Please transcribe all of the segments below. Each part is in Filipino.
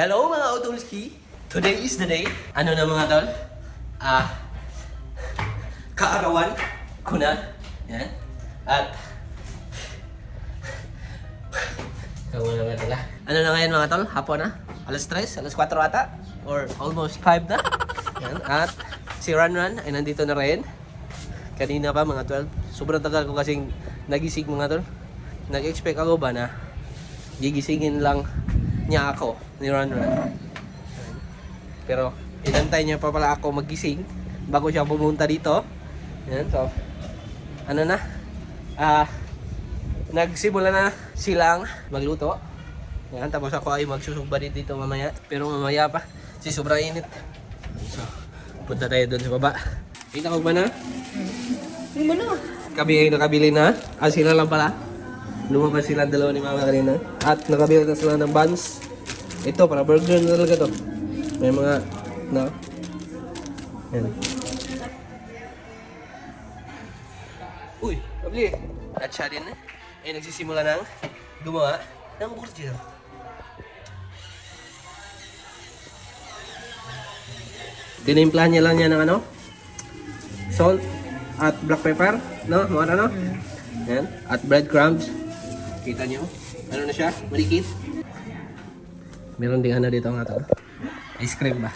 Hello mga Otolski! Today is the day. Ano na mga tol? Kaarawan ko na. Yan. At kauna nga nila. Ano na ngayon mga tol? Hapon na? Alas 3? Alas 4 ata? Or almost 5 na? Yan. At si Ranran ay nandito na rin. Kanina pa mga 12. Sobrang tagal ko kasing nagising mga tol. Nag-expect ako ba na gigisingin lang niya ako ni Ranran. Pero inantay niya pa pala ako magising bago siya pumunta dito. Yan, so ano na? Nagsimula na silang magluto. Yan, tapos ako ay magsusugba dito mamaya. Pero mamaya pa, kasi sobrang init. So, punta tayo doon sa baba. Kita ko ba na? Hindi mo na. Kami ay nakabili na. Sila lang pala. Lumabas sila dalawa ni mama kanina. At nakabili na sila ng buns. Ito, para burger na talaga to. May mga, no? Yan. Uy, kabili. At siya din ay nagsisimula ng gumawa ng burger. Tinimplahan niya lang niya ng ano? Salt at black pepper, no? Mga ano? Yan. At breadcrumbs. Kita nyo? Ano na siya? Malikit. Meron ding ano dito nga to. Ice cream ba?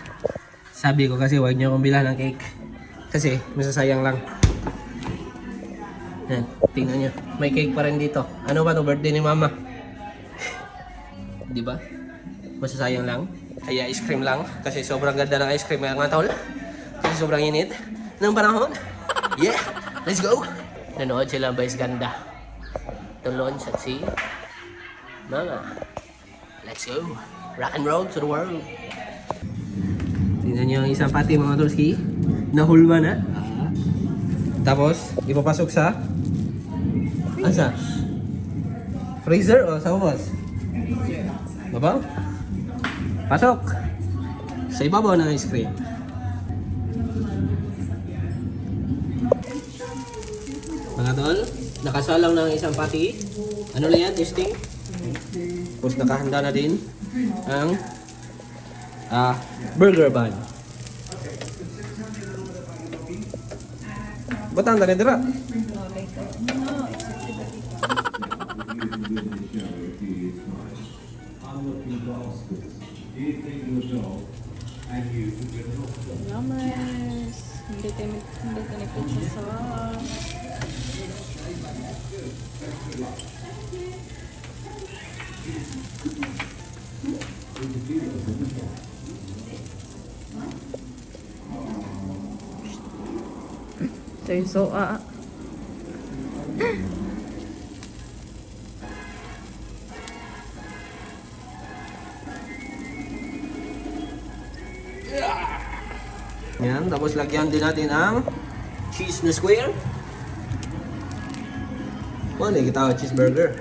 Sabi ko kasi huwag nyo akong bilhan ng cake. Kasi masasayang lang. Yan. Tingnan nyo. May cake pa rin dito. Ano ba to? Birthday ni mama. Di ba? Masasayang lang. Kaya ice cream lang. Kasi sobrang ganda ng ice cream mga tol. Kasi sobrang init ng panahon. Yeah! Let's go! Nanood sila ba is ganda. Tulon sa si Mama. Let's go. Rock and roll to the world. Tingnan nyo yung isang pati mga tolski. Nahulma na. Tapos, ipapasok sa asa? Freezer o sa ubos? Babaw? Pasok! Sa ibabaw ng ice cream. Mga tol, nakasalang ng isang pati. Ano na yan? Testing? Tapos nakahanda na din ang burger bun. Ba't ang tali dira? Yamas. Hindi tayo nagpitsa sa so Yan, tapos lagyan din natin ang cheese na square. Ano yung kitawag cheeseburger?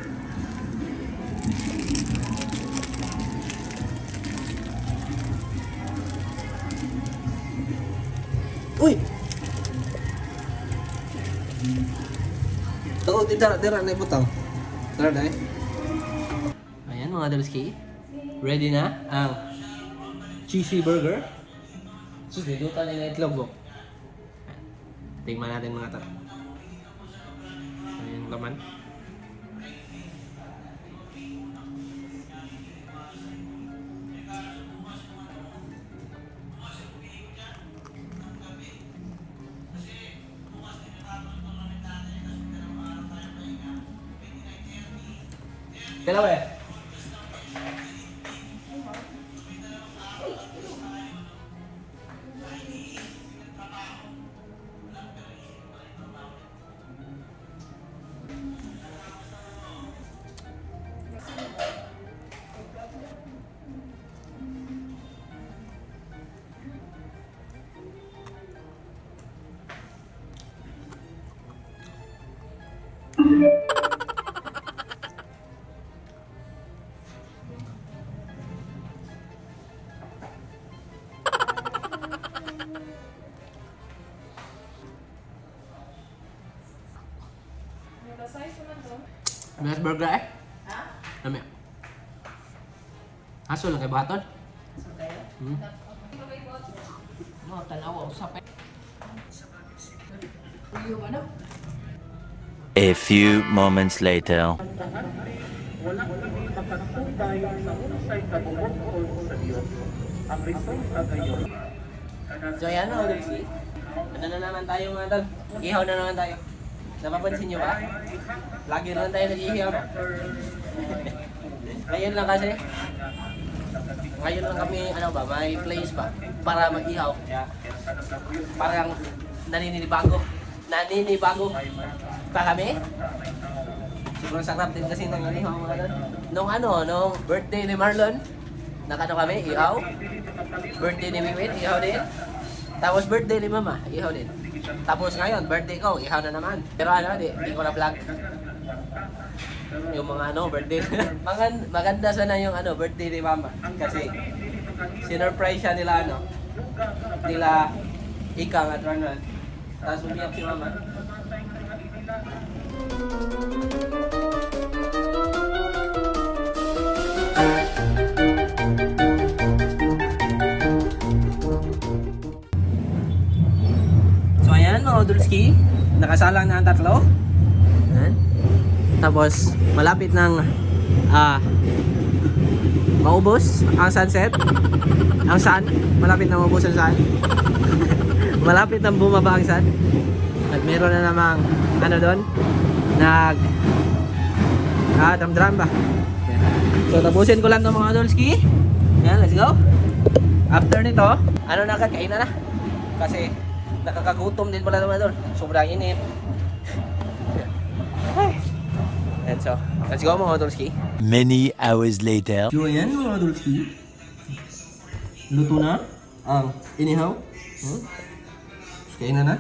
Uy! Takot, dira na ibutang. Tara na eh. Ayan mga dalski. Ready na ang cheesy burger. Sus, niluto nila itlog. Tingnan natin mga tara. Ayan laman. Dalawa eh. Belas burger eh? Ha? Dami. Aso lang kay baton? No, tanawa usap eh. A few moments later. Wala kami makatutay sa unsay kabubok o sa Dios. Ang resulta gayon. So yan mga Dulce. Ano na naman tayo mga tol? Ihaw na naman tayo. Napapansin nyo ba? Lagi naman tayo nag-ihaw. Ngayon lang kasi. Ngayon lang kami, ano ba, may place ba? Para mag-ihaw. Kaya parang naninibago. Naninibago pa kami. Sobrang sarap din kasi ng ihaw mga tol. Nung birthday ni Marlon, nakano kami, ihaw. Birthday ni Wiwit, ihaw din. Tapos birthday ni Mama, ihaw din. Tapos ngayon, birthday ko, ihaw na naman. Pero di ko na vlog. Yung mga birthday. Maganda sana yung birthday ni Mama. Kasi, sinurprise siya nila nila Ikang at Ronald. Tapos umiyak si Mama. Mga Dulski, nakasalang na ang tatlo. Ayan. Tapos malapit ng maubos ang sunset. Ang sun, malapit na maubos ang sun. Malapit na bumaba ang sun. At meron na namang doon drum ba. Ayan. So tapusin ko lang 'tong mga Dulski. Ayan, let's go. After nito, na kakain na. Kasi nakakagutom din pala naman doon. Sobrang init. And so, let's go mga Dulski. Many hours later. So ayan mga Dulski. Luto na ang inihaw. Kain na.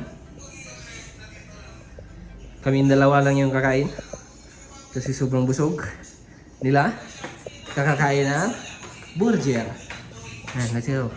Kaming dalawa lang yung kakain. Kasi sobrang busog nila. Kakakain na burger. Ayan, let's go.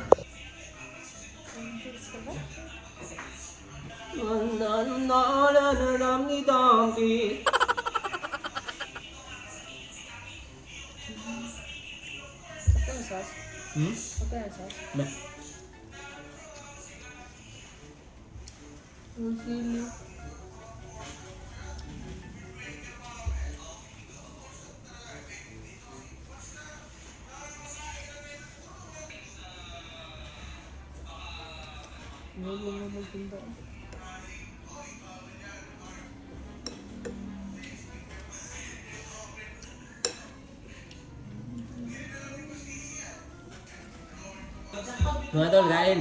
Mga tol, kain.